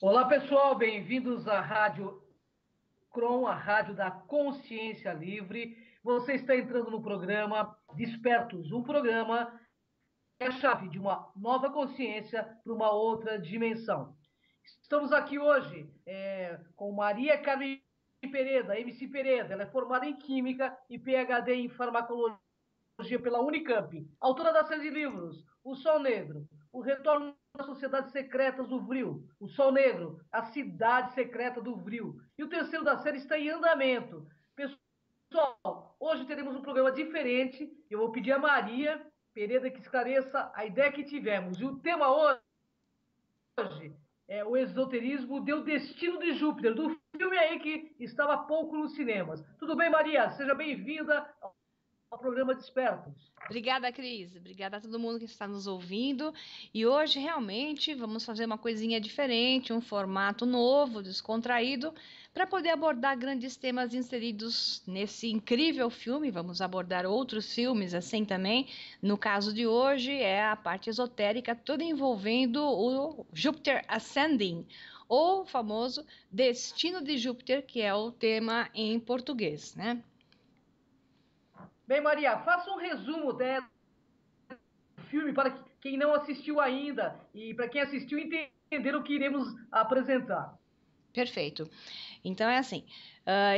Olá, pessoal, bem-vindos à Rádio Cron, a rádio da consciência livre. Você está entrando no programa Despertos, um programa que é a chave de uma nova consciência para uma outra dimensão. Estamos aqui hoje com Maria Carmen Pereda, MC Pereda. Ela é formada em Química e PhD em Farmacologia pela Unicamp, autora da série de livros O Sol Negro, O Retorno das Sociedades Secretas do Vril, O Sol Negro, A Cidade Secreta do Vril. E o terceiro da série está em andamento. Pessoal, hoje teremos um programa diferente. Eu vou pedir a Maria Pereira que esclareça a ideia que tivemos. E o tema hoje é o esoterismo deu destino de Júpiter, do filme aí que estava há pouco nos cinemas. Tudo bem, Maria? Seja bem-vinda ao programa Despertos. Obrigada, Cris. Obrigada a todo mundo que está nos ouvindo. E hoje, realmente, vamos fazer uma coisinha diferente, um formato novo, descontraído, para poder abordar grandes temas inseridos nesse incrível filme. Vamos abordar outros filmes assim também. No caso de hoje, é a parte esotérica, toda envolvendo o Júpiter Ascending, ou o famoso Destino de Júpiter, que é o tema em português, né? Bem, Maria, faça um resumo do filme para quem não assistiu ainda e para quem assistiu entender o que iremos apresentar. Perfeito. Então é assim,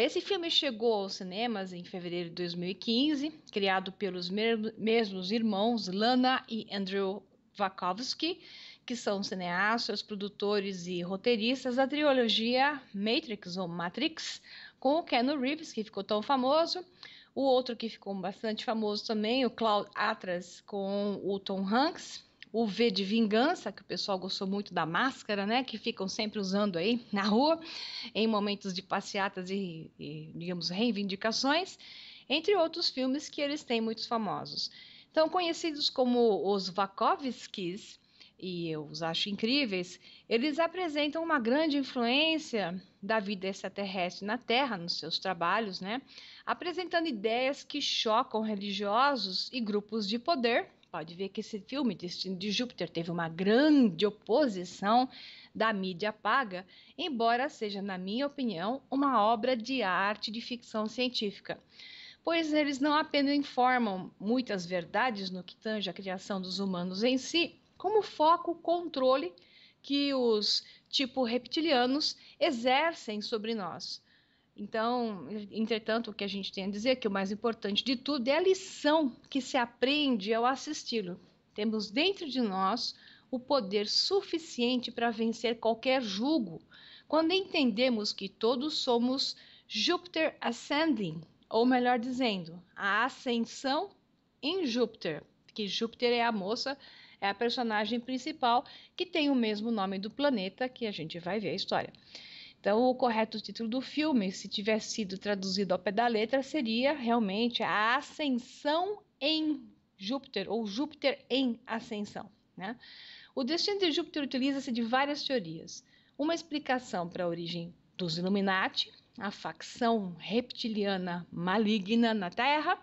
esse filme chegou aos cinemas em fevereiro de 2015, criado pelos mesmos irmãos Lana e Andrew Wachowski, que são cineastas, produtores e roteiristas da trilogia Matrix ou Matrix, com o Keanu Reeves, que ficou tão famoso, o outro que ficou bastante famoso também, o Cloud Atlas, com o Tom Hanks, o V de Vingança, que o pessoal gostou muito da máscara, né? Que ficam sempre usando aí na rua, em momentos de passeatas digamos, reivindicações, entre outros filmes que eles têm muitos famosos. Então, conhecidos como os Wachowskis, e eu os acho incríveis, eles apresentam uma grande influência da vida extraterrestre na Terra, nos seus trabalhos, né? Apresentando ideias que chocam religiosos e grupos de poder. Pode ver que esse filme, Destino de Júpiter, teve uma grande oposição da mídia paga, embora seja, na minha opinião, uma obra de arte de ficção científica. Pois eles não apenas informam muitas verdades no que tange a criação dos humanos em si, como foco o controle que os tipo reptilianos exercem sobre nós. Então, entretanto, o que a gente tem a dizer é que o mais importante de tudo é a lição que se aprende ao assisti-lo. Temos dentro de nós o poder suficiente para vencer qualquer jugo, quando entendemos que todos somos Júpiter Ascending, ou melhor dizendo, a ascensão em Júpiter, que Júpiter é a moça, é a personagem principal que tem o mesmo nome do planeta que a gente vai ver a história. Então, o correto título do filme, se tivesse sido traduzido ao pé da letra, seria realmente a Ascensão em Júpiter, ou Júpiter em Ascensão, né? O destino de Júpiter utiliza-se de várias teorias. Uma explicação para a origem dos Illuminati, a facção reptiliana maligna na Terra.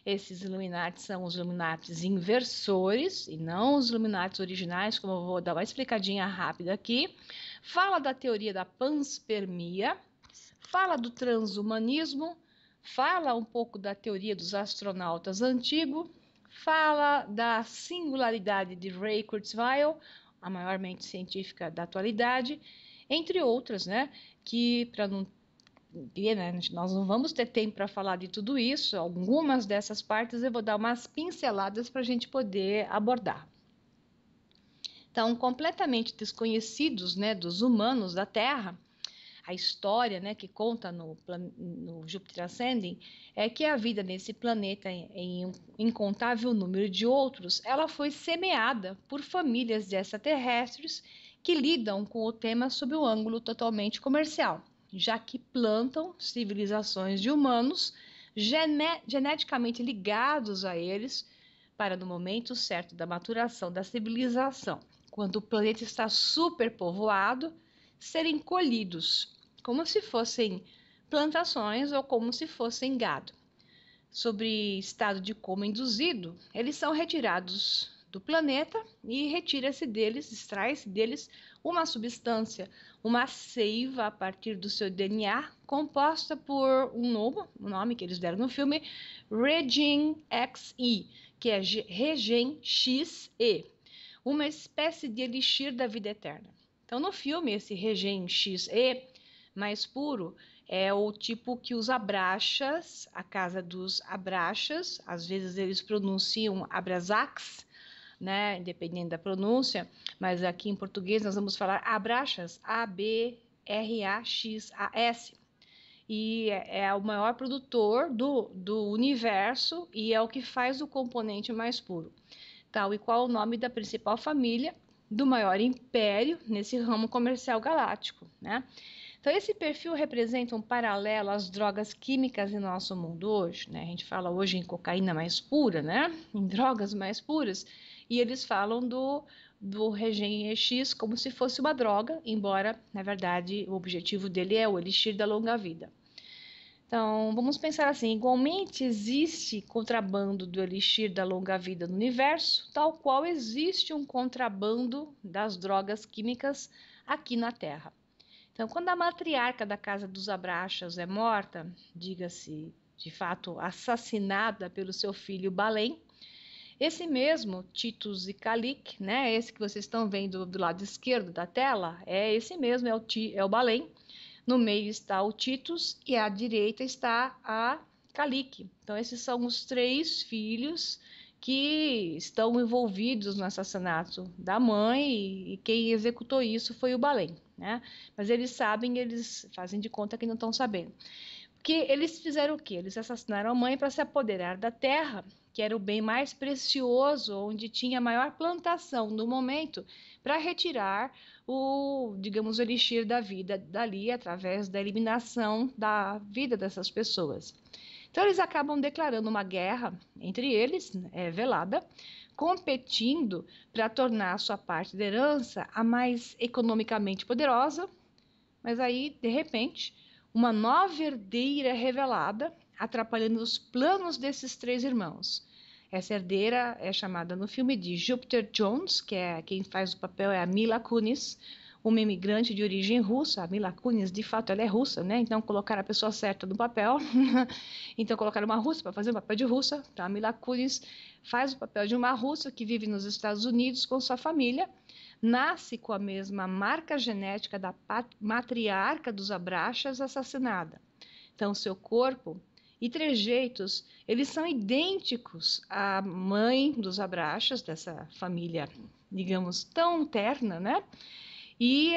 Esses Illuminati são os Illuminatis inversores e não os Illuminatis originais, como eu vou dar uma explicadinha rápida aqui. Fala da teoria da panspermia, fala do transhumanismo, fala um pouco da teoria dos astronautas antigos, fala da singularidade de Ray Kurzweil, a maior mente científica da atualidade, entre outras, né? Que para não né, nós não vamos ter tempo para falar de tudo isso, algumas dessas partes eu vou dar umas pinceladas para a gente poder abordar. Então, completamente desconhecidos, né, dos humanos da Terra, a história, né, que conta no Júpiter Ascending é que a vida nesse planeta, em um incontável número de outros, ela foi semeada por famílias de extraterrestres que lidam com o tema sob um ângulo totalmente comercial, já que plantam civilizações de humanos geneticamente ligados a eles para, no momento certo da maturação da civilização, quando o planeta está superpovoado, serem colhidos como se fossem plantações ou como se fossem gado. Sobre estado de coma induzido, eles são retirados do planeta e retira-se deles, extrai-se deles uma substância, uma seiva a partir do seu DNA, composta por um nome que eles deram no filme, Regen XE, que é Regen XE, uma espécie de elixir da vida eterna. Então, no filme, esse Regen XE mais puro é o tipo que os Abraxas, a casa dos Abraxas, às vezes eles pronunciam Abrasax, né, dependendo da pronúncia, mas aqui em português nós vamos falar Abraxas, Abraxas, e é o maior produtor do universo e é o que faz o componente mais puro, tal e qual o nome da principal família do maior império nesse ramo comercial galáctico, né? Então, esse perfil representa um paralelo às drogas químicas em nosso mundo hoje, né? A gente fala hoje em cocaína mais pura, né? Em drogas mais puras, e eles falam do Regen EX como se fosse uma droga, embora, na verdade, o objetivo dele é o elixir da longa vida. Então, vamos pensar assim, igualmente existe contrabando do elixir da longa vida no universo, tal qual existe um contrabando das drogas químicas aqui na Terra. Então, quando a matriarca da casa dos Abraxas é morta, diga-se, de fato, assassinada pelo seu filho Balém, esse mesmo Titus e Calic, né, esse que vocês estão vendo do lado esquerdo da tela, é esse mesmo, é o Balém. No meio está o Titus e à direita está a Calic. Então, esses são os 3 filhos que estão envolvidos no assassinato da mãe e quem executou isso foi o Balém, né? Mas eles sabem, eles fazem de conta que não estão sabendo. Porque eles fizeram o quê? Eles assassinaram a mãe para se apoderar da terra, que era o bem mais precioso, onde tinha a maior plantação no momento, para retirar digamos, o elixir da vida dali, através da eliminação da vida dessas pessoas. Então, eles acabam declarando uma guerra entre eles, velada, competindo para tornar a sua parte da herança a mais economicamente poderosa, mas aí, de repente, uma nova herdeira é revelada, atrapalhando os planos desses 3 irmãos. Essa herdeira é chamada no filme de Jupiter Jones, que é quem faz o papel é a Mila Kunis, uma imigrante de origem russa. A Mila Kunis, de fato, ela é russa, né? Então colocaram a pessoa certa no papel. Então colocaram uma russa para fazer o papel de russa. Então a Mila Kunis faz o papel de uma russa que vive nos Estados Unidos com sua família. Nasce com a mesma marca genética da matriarca dos Abraxas assassinada. Então, seu corpo e trejeitos, eles são idênticos à mãe dos Abraxas, dessa família, digamos, tão terna, né? E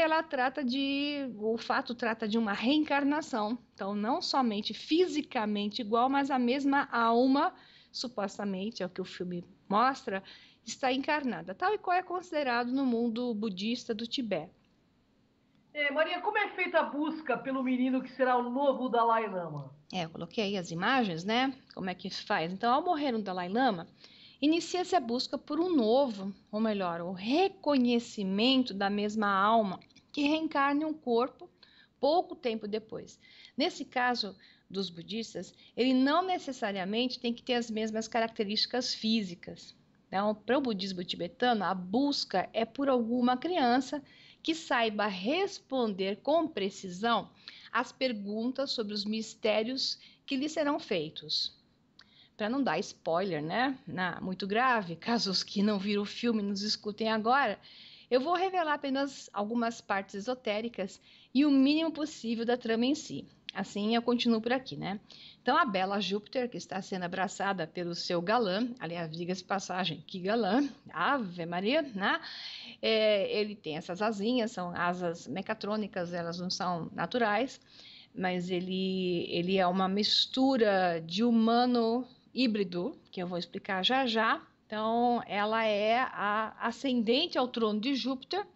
o fato trata de uma reencarnação. Então, não somente fisicamente igual, mas a mesma alma, supostamente, é o que o filme mostra, está encarnada, tal e qual é considerado no mundo budista do Tibete. Maria, como é feita a busca pelo menino que será o novo Dalai Lama? Eu coloquei aí as imagens, né? Como é que faz? Então, ao morrer um Dalai Lama, inicia-se a busca por um novo, ou melhor, o reconhecimento da mesma alma que reencarna em um corpo pouco tempo depois. Nesse caso dos budistas, ele não necessariamente tem que ter as mesmas características físicas. Então, para o budismo tibetano, a busca é por alguma criança que saiba responder com precisão as perguntas sobre os mistérios que lhe serão feitos. Para não dar spoiler, né? Muito grave, caso os que não viram o filme nos escutem agora, eu vou revelar apenas algumas partes esotéricas e o mínimo possível da trama em si. Assim eu continuo por aqui, né? Então a bela Júpiter, que está sendo abraçada pelo seu galã, aliás, diga-se passagem, que galã, Ave Maria, né? Ele tem essas asinhas, são asas mecatrônicas, elas não são naturais, mas ele é uma mistura de humano híbrido, que eu vou explicar já já. Então, ela é a ascendente ao trono de Júpiter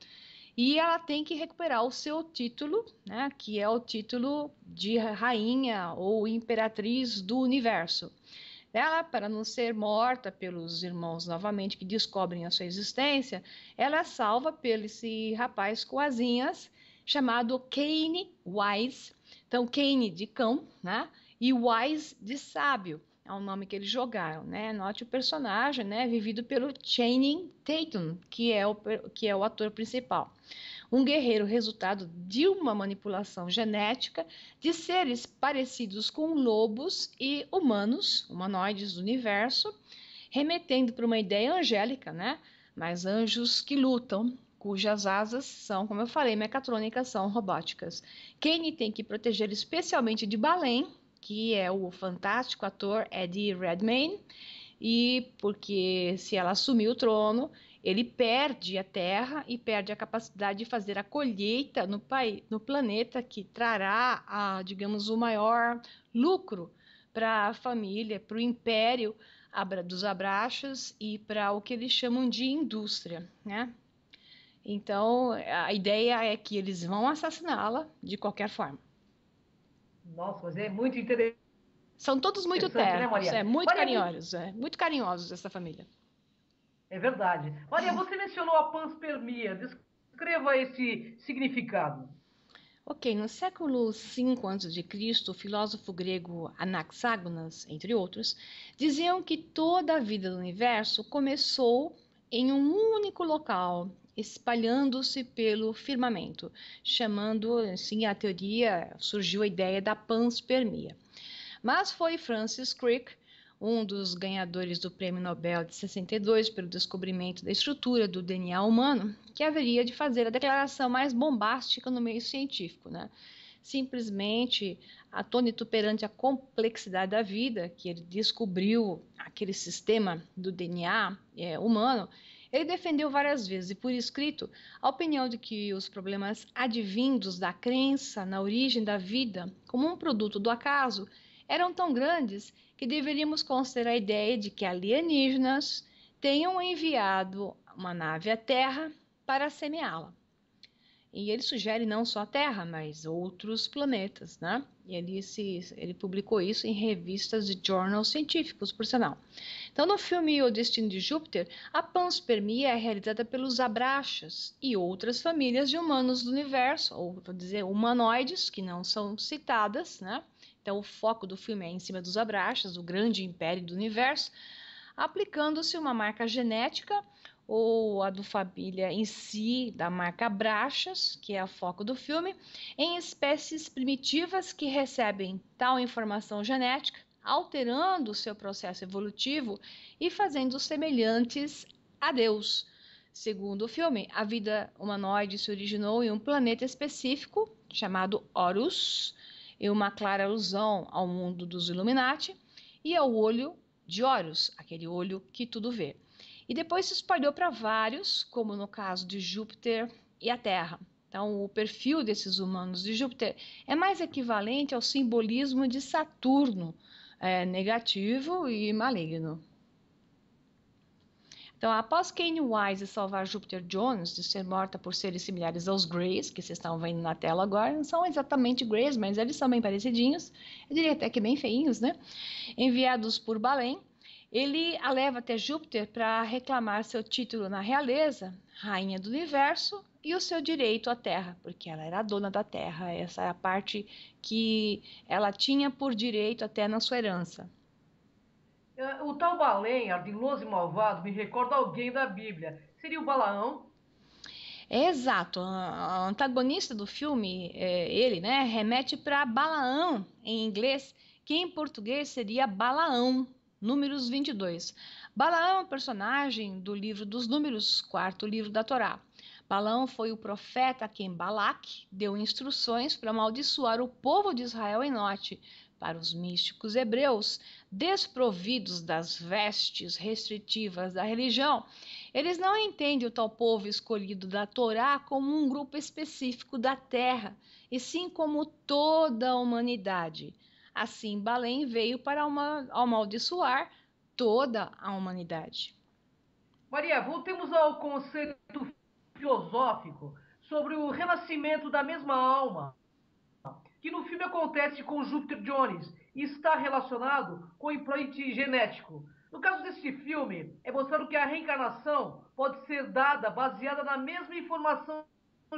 e ela tem que recuperar o seu título, né, que é o título de rainha ou imperatriz do universo. Ela, para não ser morta pelos irmãos novamente que descobrem a sua existência, ela é salva pelo esse rapaz com asinhas chamado Kane Wise. Então, Kane de cão, né, e Wise de sábio. É o nome que eles jogaram, né? Note o personagem, né? Vivido pelo Channing Tatum, que é o ator principal. um guerreiro resultado de uma manipulação genética de seres parecidos com lobos e humanos, humanoides do universo, remetendo para uma ideia angélica, né? Mas anjos que lutam, cujas asas são, como eu falei, mecatrônicas, são robóticas. Kane tem que proteger especialmente de Balem, que é o fantástico ator Eddie Redmayne, e porque se ela assumir o trono, ele perde a terra e perde a capacidade de fazer a colheita no planeta, que trará, digamos, o maior lucro para a família, para o império dos Abraxas e para o que eles chamam de indústria, né? Então, a ideia é que eles vão assassiná-la de qualquer forma. Nossa, mas é muito interessante, São todos muito né, ternos, Maria? Maria, muito carinhosos essa família. é verdade. Maria, você mencionou a panspermia. Descreva esse significado. Ok, no século V a.C., o filósofo grego Anaxágoras, entre outros, diziam que toda a vida do universo começou em um único local, espalhando-se pelo firmamento, chamando, assim, a teoria, surgiu a ideia da panspermia. Mas foi Francis Crick, um dos ganhadores do Prêmio Nobel de 62 pelo descobrimento da estrutura do DNA humano, que haveria de fazer a declaração mais bombástica no meio científico, né? Simplesmente atônito perante a complexidade da vida, que ele descobriu aquele sistema do DNA humano, ele defendeu várias vezes e por escrito a opinião de que os problemas advindos da crença na origem da vida como um produto do acaso eram tão grandes que deveríamos considerar a ideia de que alienígenas tenham enviado uma nave à Terra para semeá-la. E ele sugere não só a Terra, mas outros planetas, né? E ele publicou isso em revistas de journals científicos, por sinal. Então, no filme O Destino de Júpiter, a panspermia é realizada pelos Abraxas e outras famílias de humanos do universo, ou vou dizer, humanoides, que não são citadas, né? Então, o foco do filme é em cima dos Abraxas, o grande império do universo, aplicando-se uma marca genética ou a do família em si, da marca Abraxas, que é o foco do filme, em espécies primitivas que recebem tal informação genética, alterando o seu processo evolutivo e fazendo semelhantes a Deus. Segundo o filme, a vida humanoide se originou em um planeta específico, chamado Horus, e uma clara alusão ao mundo dos Illuminati e ao olho de Horus, aquele olho que tudo vê. E depois se espalhou para vários, como no caso de Júpiter e a Terra. Então, o perfil desses humanos de Júpiter é mais equivalente ao simbolismo de Saturno, negativo e maligno. Então, após Kane Wise salvar Júpiter Jones de ser morta por seres similares aos Greys, que vocês estão vendo na tela agora, não são exatamente Greys, mas eles são bem parecidinhos, eu diria até que bem feinhos, né? Enviados por Balem, ele a leva até Júpiter para reclamar seu título na realeza, rainha do universo, e o seu direito à Terra, porque ela era a dona da Terra, essa é a parte que ela tinha por direito até na sua herança. O tal Balém, ardiloso e malvado, me recorda alguém da Bíblia. Seria o Balaão? Exato, a antagonista do filme, ele, né, remete para Balaão em inglês, que em português seria Balaão, números 22. Balaão é um personagem do livro dos Números, quarto livro da Torá. Balaão foi o profeta a quem Balaque deu instruções para amaldiçoar o povo de Israel em Note. Para os místicos hebreus, desprovidos das vestes restritivas da religião, eles não entendem o tal povo escolhido da Torá como um grupo específico da terra, e sim como toda a humanidade. Assim, Balém veio para amaldiçoar toda a humanidade. Maria, voltemos ao conceito filosófico sobre o renascimento da mesma alma, que no filme acontece com Júpiter Jones e está relacionado com o implante genético. No caso desse filme, é mostrado que a reencarnação pode ser dada baseada na mesma informação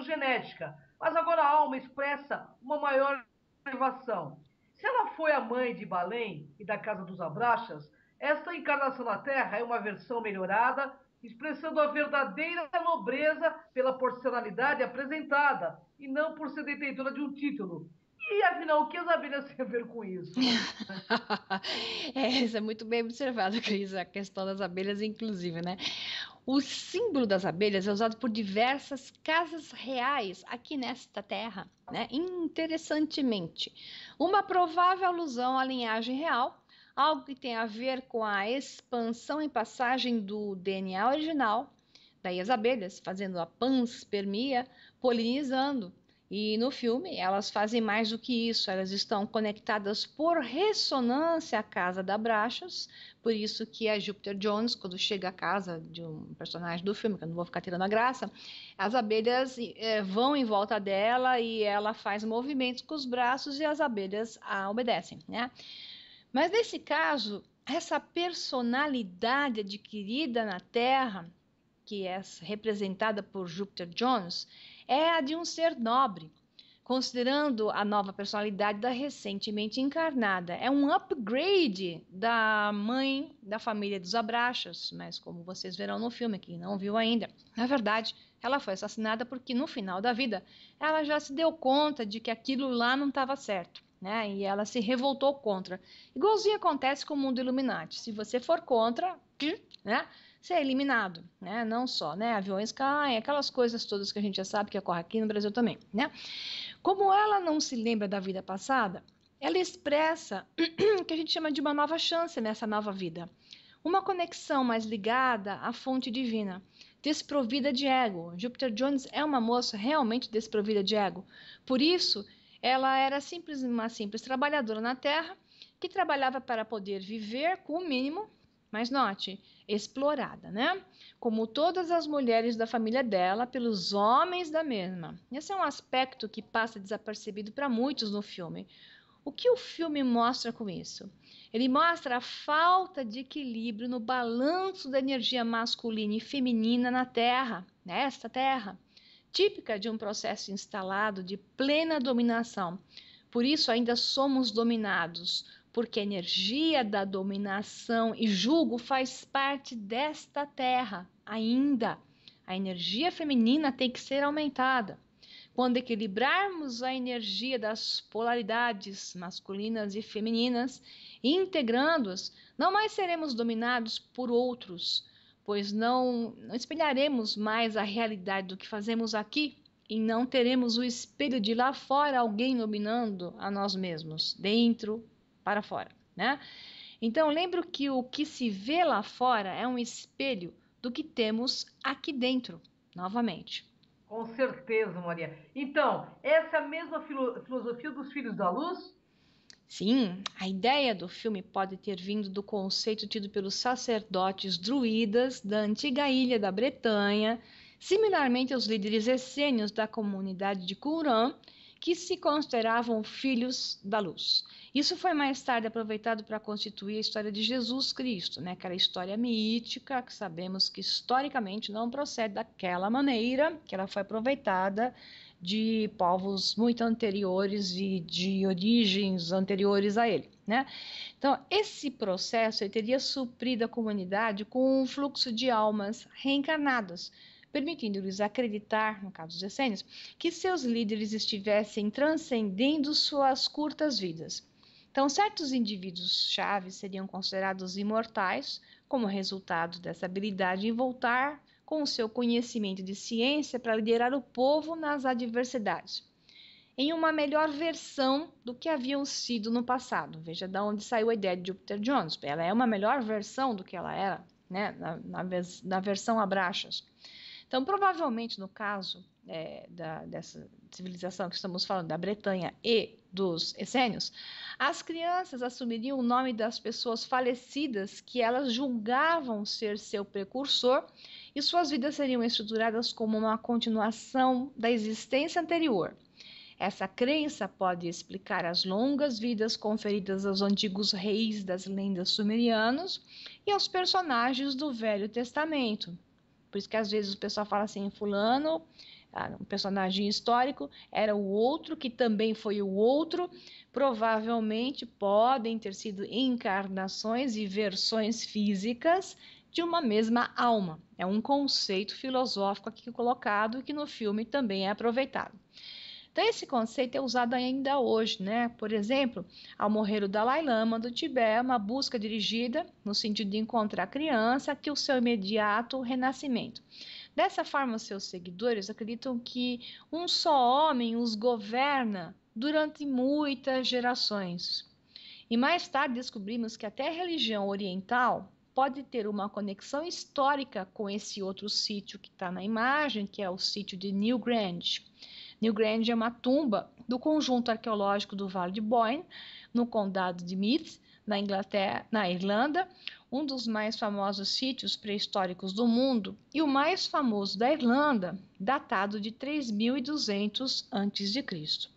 genética, mas agora a alma expressa uma maior elevação. Se ela foi a mãe de Balém e da Casa dos Abraxas, esta encarnação na Terra é uma versão melhorada expressando a verdadeira nobreza pela personalidade apresentada e não por ser detentora de um título. E afinal, o que as abelhas têm a ver com isso? Isso é muito bem observado, Cris, a questão das abelhas, inclusive, né? O símbolo das abelhas é usado por diversas casas reais aqui nesta terra, né? Interessantemente, uma provável alusão à linhagem real, algo que tem a ver com a expansão e passagem do DNA original, daí as abelhas fazendo a panspermia, polinizando. E no filme elas fazem mais do que isso, elas estão conectadas por ressonância à casa da Brachus, por isso que a Jupiter Jones, quando chega à casa de um personagem do filme, que eu não vou ficar tirando a graça, as abelhas vão em volta dela e ela faz movimentos com os braços e as abelhas a obedecem, né? Mas nesse caso, essa personalidade adquirida na Terra, que é representada por Jupiter Jones, é a de um ser nobre, considerando a nova personalidade da recentemente encarnada. É um upgrade da mãe da família dos Abrachas, mas como vocês verão no filme, quem não viu ainda, na verdade, ela foi assassinada porque no final da vida ela já se deu conta de que aquilo lá não estava certo. Né? E ela se revoltou contra. Igualzinho acontece com o mundo Illuminati. Se você for contra, né? Você é eliminado, né? Não só, né? Aviões caem, aquelas coisas todas que a gente já sabe que ocorre aqui no Brasil também, né? Como ela não se lembra da vida passada, ela expressa o que a gente chama de uma nova chance nessa nova vida. Uma conexão mais ligada à fonte divina, desprovida de ego. Jupiter Jones é uma moça realmente desprovida de ego. Por isso, ela era uma simples trabalhadora na Terra que trabalhava para poder viver com o mínimo, mas note, explorada, né? Como todas as mulheres da família dela, pelos homens da mesma. Esse é um aspecto que passa desapercebido para muitos no filme. O que o filme mostra com isso? Ele mostra a falta de equilíbrio no balanço da energia masculina e feminina na Terra, nesta Terra, típica de um processo instalado de plena dominação. Por isso ainda somos dominados, porque a energia da dominação e julgo faz parte desta terra ainda. A energia feminina tem que ser aumentada. Quando equilibrarmos a energia das polaridades masculinas e femininas, integrando-as, não mais seremos dominados por outros, pois não espelharemos mais a realidade do que fazemos aqui e não teremos o espelho de lá fora alguém dominando a nós mesmos, dentro para fora, né? Então, lembro que o que se vê lá fora é um espelho do que temos aqui dentro, novamente. Com certeza, Maria. Então, essa é a mesma filosofia dos Filhos da Luz? Sim, a ideia do filme pode ter vindo do conceito tido pelos sacerdotes druidas da antiga ilha da Bretanha, similarmente aos líderes essênios da comunidade de Qumran, que se consideravam filhos da luz. Isso foi mais tarde aproveitado para constituir a história de Jesus Cristo, né? Aquela história mítica que sabemos que historicamente não procede daquela maneira, que ela foi aproveitada de povos muito anteriores e de origens anteriores a ele, né? Então, esse processo ele teria suprido a comunidade com um fluxo de almas reencarnadas, permitindo-lhes acreditar, no caso dos essênios, que seus líderes estivessem transcendendo suas curtas vidas. Então, certos indivíduos chaves seriam considerados imortais como resultado dessa habilidade em voltar com o seu conhecimento de ciência para liderar o povo nas adversidades, em uma melhor versão do que haviam sido no passado. Veja de onde saiu a ideia de Jupiter Jones. Ela é uma melhor versão do que ela era, né, na versão Abrachas. Então, provavelmente, no caso dessa civilização que estamos falando, da Bretanha e dos essênios, as crianças assumiriam o nome das pessoas falecidas que elas julgavam ser seu precursor e suas vidas seriam estruturadas como uma continuação da existência anterior. Essa crença pode explicar as longas vidas conferidas aos antigos reis das lendas sumerianas e aos personagens do Velho Testamento. Por isso que às vezes o pessoal fala assim, fulano, um personagem histórico, era o outro que também foi o outro. Provavelmente podem ter sido encarnações e versões físicas de uma mesma alma. É um conceito filosófico aqui colocado que no filme também é aproveitado. Então, esse conceito é usado ainda hoje, né? Por exemplo, ao morrer o Dalai Lama do Tibete, uma busca dirigida no sentido de encontrar a criança que o seu imediato renascimento. Dessa forma, seus seguidores acreditam que um só homem os governa durante muitas gerações. E mais tarde descobrimos que até a religião oriental pode ter uma conexão histórica com esse outro sítio que está na imagem, que é o sítio de Newgrange. Newgrange é uma tumba do conjunto arqueológico do Vale de Boyne, no condado de Meath, na Irlanda, um dos mais famosos sítios pré-históricos do mundo e o mais famoso da Irlanda, datado de 3200 a.C.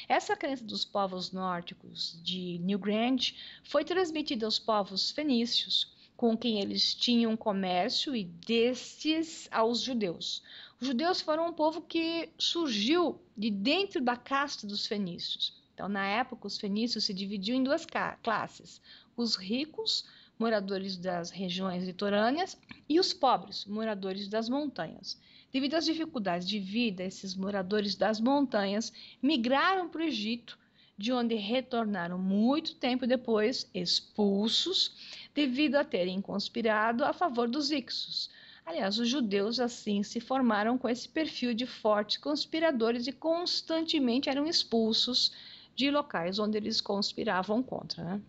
Essa crença dos povos nórdicos de Newgrange foi transmitida aos povos fenícios, com quem eles tinham comércio, e destes aos judeus. Os judeus foram um povo que surgiu de dentro da casta dos fenícios. Então, na época, os fenícios se dividiam em duas classes: os ricos, moradores das regiões litorâneas, e os pobres, moradores das montanhas. Devido às dificuldades de vida, esses moradores das montanhas migraram para o Egito, de onde retornaram muito tempo depois, expulsos, devido a terem conspirado a favor dos Hicsos. Aliás, os judeus assim se formaram com esse perfil de fortes conspiradores e constantemente eram expulsos de locais onde eles conspiravam contra, né?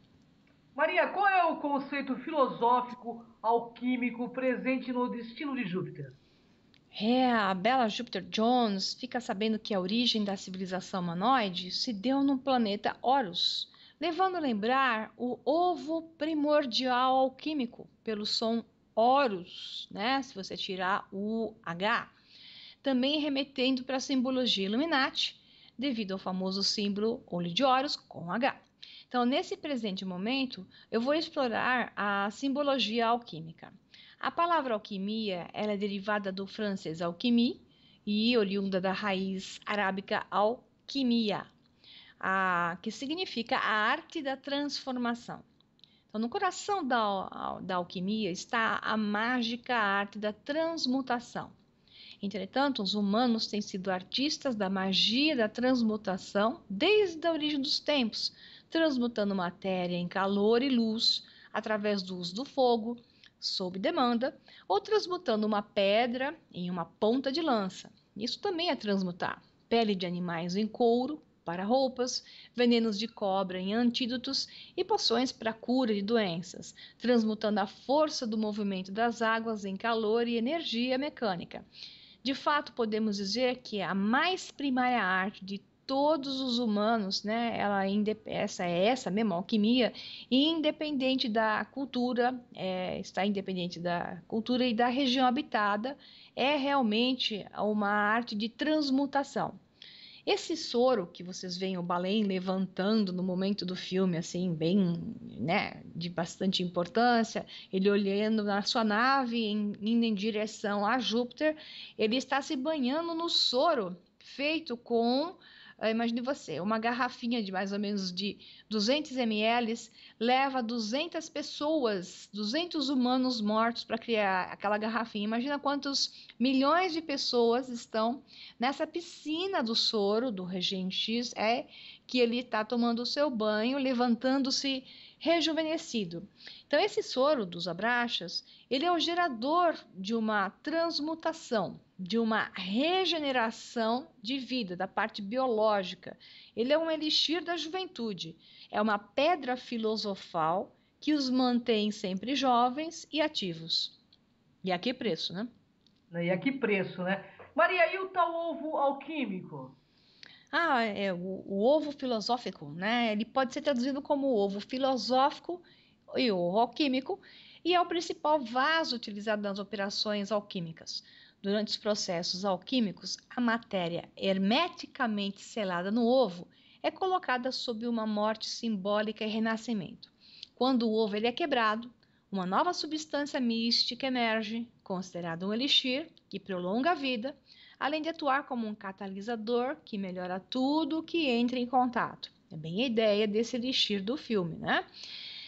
Maria, qual é o conceito filosófico alquímico presente no Destino de Júpiter? A Bella Jupiter Jones fica sabendo que a origem da civilização humanoide se deu no planeta Horus, levando a lembrar o ovo primordial alquímico, pelo som Horus, né? Se você tirar o H. Também remetendo para a simbologia Illuminati, devido ao famoso símbolo olho de Horus com H. Então, nesse presente momento, eu vou explorar a simbologia alquímica. A palavra alquimia ela é derivada do francês alquimie e oriunda da raiz arábica alquimia, que significa a arte da transformação. Então, no coração da alquimia está a mágica arte da transmutação. Entretanto, os humanos têm sido artistas da magia da transmutação desde a origem dos tempos, transmutando matéria em calor e luz através do uso do fogo, sob demanda, ou transmutando uma pedra em uma ponta de lança. Isso também é transmutar. Pele de animais em couro para roupas, venenos de cobra em antídotos e poções para cura de doenças, transmutando a força do movimento das águas em calor e energia mecânica. De fato, podemos dizer que a mais primária arte de todos os humanos, né, essa mesma alquimia, independente da cultura, está independente da cultura e da região habitada, é realmente uma arte de transmutação. Esse soro que vocês veem o Baleem levantando no momento do filme, assim, bem, né, de bastante importância, ele olhando na sua nave, indo em direção a Júpiter, ele está se banhando no soro feito com, imagine você, uma garrafinha de mais ou menos de 200 ml, leva 200 pessoas, 200 humanos mortos para criar aquela garrafinha. Imagina quantos milhões de pessoas estão nessa piscina do soro, do Regente X, que ele está tomando o seu banho, levantando-se rejuvenescido. Então, esse soro dos abraxas, ele é o gerador de uma transmutação, de uma regeneração de vida, da parte biológica. Ele é um elixir da juventude, é uma pedra filosofal que os mantém sempre jovens e ativos. E a que preço, né? E a que preço, né? Maria, e o tal ovo alquímico? O ovo filosófico, né? Ele pode ser traduzido como ovo filosófico e ovo alquímico, e é o principal vaso utilizado nas operações alquímicas. Durante os processos alquímicos, a matéria hermeticamente selada no ovo é colocada sob uma morte simbólica e renascimento. Quando o ovo ele é quebrado, uma nova substância mística emerge, considerada um elixir, que prolonga a vida, além de atuar como um catalisador que melhora tudo que entra em contato. É bem a ideia desse elixir do filme, né?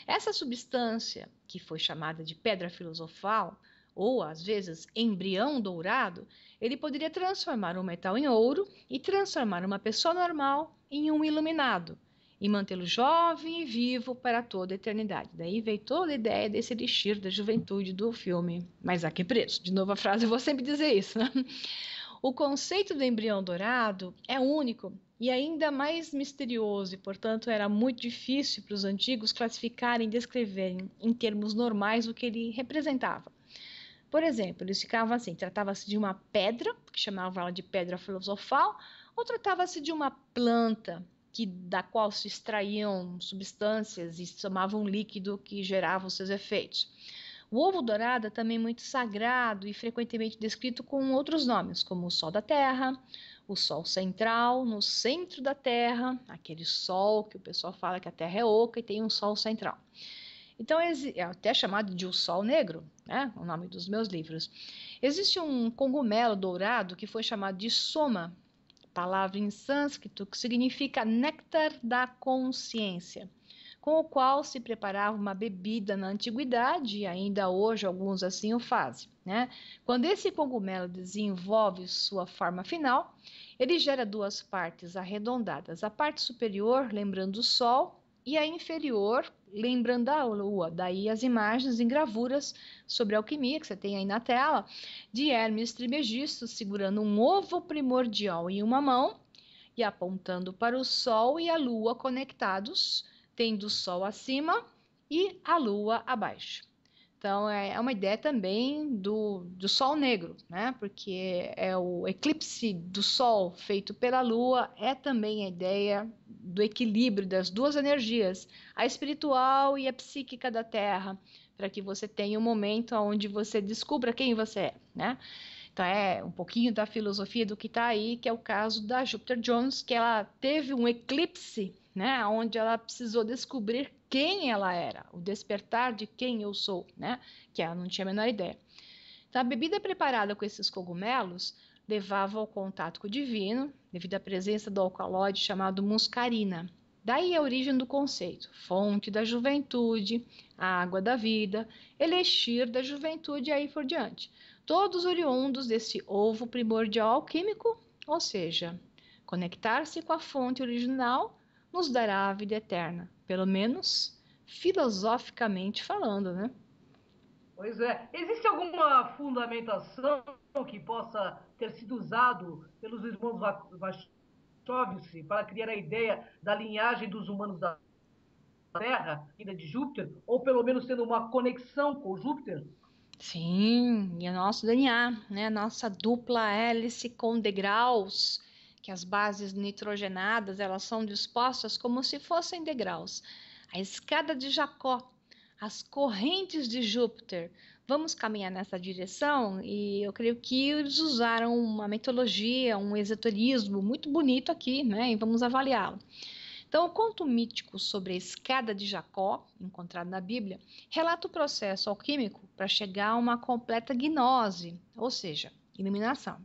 Essa substância, que foi chamada de pedra filosofal, ou às vezes embrião dourado, ele poderia transformar um metal em ouro e transformar uma pessoa normal em um iluminado, e mantê-lo jovem e vivo para toda a eternidade. Daí veio toda a ideia desse elixir da juventude do filme. Mas a que preço? De novo a frase, eu vou sempre dizer isso, né? O conceito do embrião dourado é único e ainda mais misterioso, e, portanto, era muito difícil para os antigos classificarem e descreverem em termos normais o que ele representava. Por exemplo, eles ficavam assim, tratava-se de uma pedra, que chamavam ela de pedra filosofal, ou tratava-se de uma planta da qual se extraíam substâncias e se tomava um líquido que gerava os seus efeitos. O ovo dourado é também muito sagrado e frequentemente descrito com outros nomes, como o Sol da Terra, o Sol central, no centro da Terra, aquele Sol que o pessoal fala que a Terra é oca e tem um Sol central. Então, é até chamado de o Sol Negro, né? O nome dos meus livros. Existe um cogumelo dourado que foi chamado de soma, palavra em sânscrito que significa néctar da consciência, com o qual se preparava uma bebida na antiguidade, e ainda hoje alguns assim o fazem, né? Quando esse cogumelo desenvolve sua forma final, ele gera duas partes arredondadas, a parte superior lembrando o Sol e a inferior lembrando a Lua. Daí as imagens em gravuras sobre alquimia que você tem aí na tela, de Hermes Trismegisto segurando um ovo primordial em uma mão e apontando para o Sol e a Lua conectados, tendo o Sol acima e a Lua abaixo. Então, é uma ideia também do Sol negro, né? Porque é o eclipse do Sol feito pela Lua, é também a ideia do equilíbrio das duas energias, a espiritual e a psíquica da Terra, para que você tenha um momento onde você descubra quem você é, né? Então, é um pouquinho da filosofia do que está aí, que é o caso da Jupiter Jones, que ela teve um eclipse, né? Onde ela precisou descobrir quem ela era, o despertar de quem eu sou, né? Que ela não tinha a menor ideia. Então, a bebida preparada com esses cogumelos levava ao contato com o divino, devido à presença do alcaloide chamado muscarina. Daí a origem do conceito, fonte da juventude, água da vida, elixir da juventude e aí por diante. Todos oriundos desse ovo primordial alquímico, ou seja, conectar-se com a fonte original nos dará a vida eterna, pelo menos filosoficamente falando, né? Pois é. Existe alguma fundamentação que possa ter sido usado pelos irmãos Wachowski para criar a ideia da linhagem dos humanos da Terra, vida de Júpiter, ou pelo menos tendo uma conexão com Júpiter? Sim, e o nosso DNA, né? Nossa dupla hélice com degraus, que as bases nitrogenadas, elas são dispostas como se fossem degraus. A escada de Jacó, as correntes de Júpiter. Vamos caminhar nessa direção e eu creio que eles usaram uma mitologia, um esoterismo muito bonito aqui, né? E vamos avaliá-lo. Então, o conto mítico sobre a escada de Jacó, encontrado na Bíblia, relata o processo alquímico para chegar a uma completa gnose, ou seja, iluminação.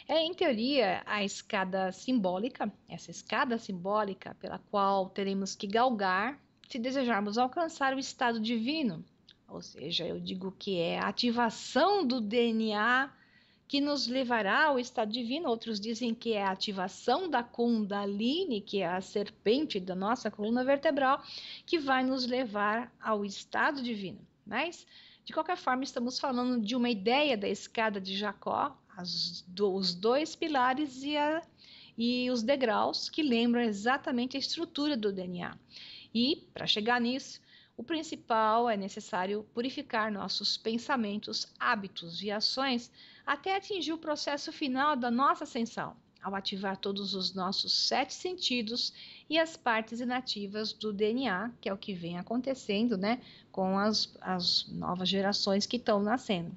Em teoria, a escada simbólica, essa escada simbólica pela qual teremos que galgar se desejarmos alcançar o estado divino, ou seja, eu digo que é a ativação do DNA que nos levará ao estado divino. Outros dizem que é a ativação da Kundalini, que é a serpente da nossa coluna vertebral, que vai nos levar ao estado divino. Mas, de qualquer forma, estamos falando de uma ideia da escada de Jacó, os dois pilares e os degraus que lembram exatamente a estrutura do DNA. E, para chegar nisso, o principal é necessário purificar nossos pensamentos, hábitos e ações até atingir o processo final da nossa ascensão, ao ativar todos os nossos 7 sentidos e as partes inativas do DNA, que é o que vem acontecendo, né, com as novas gerações que estão nascendo.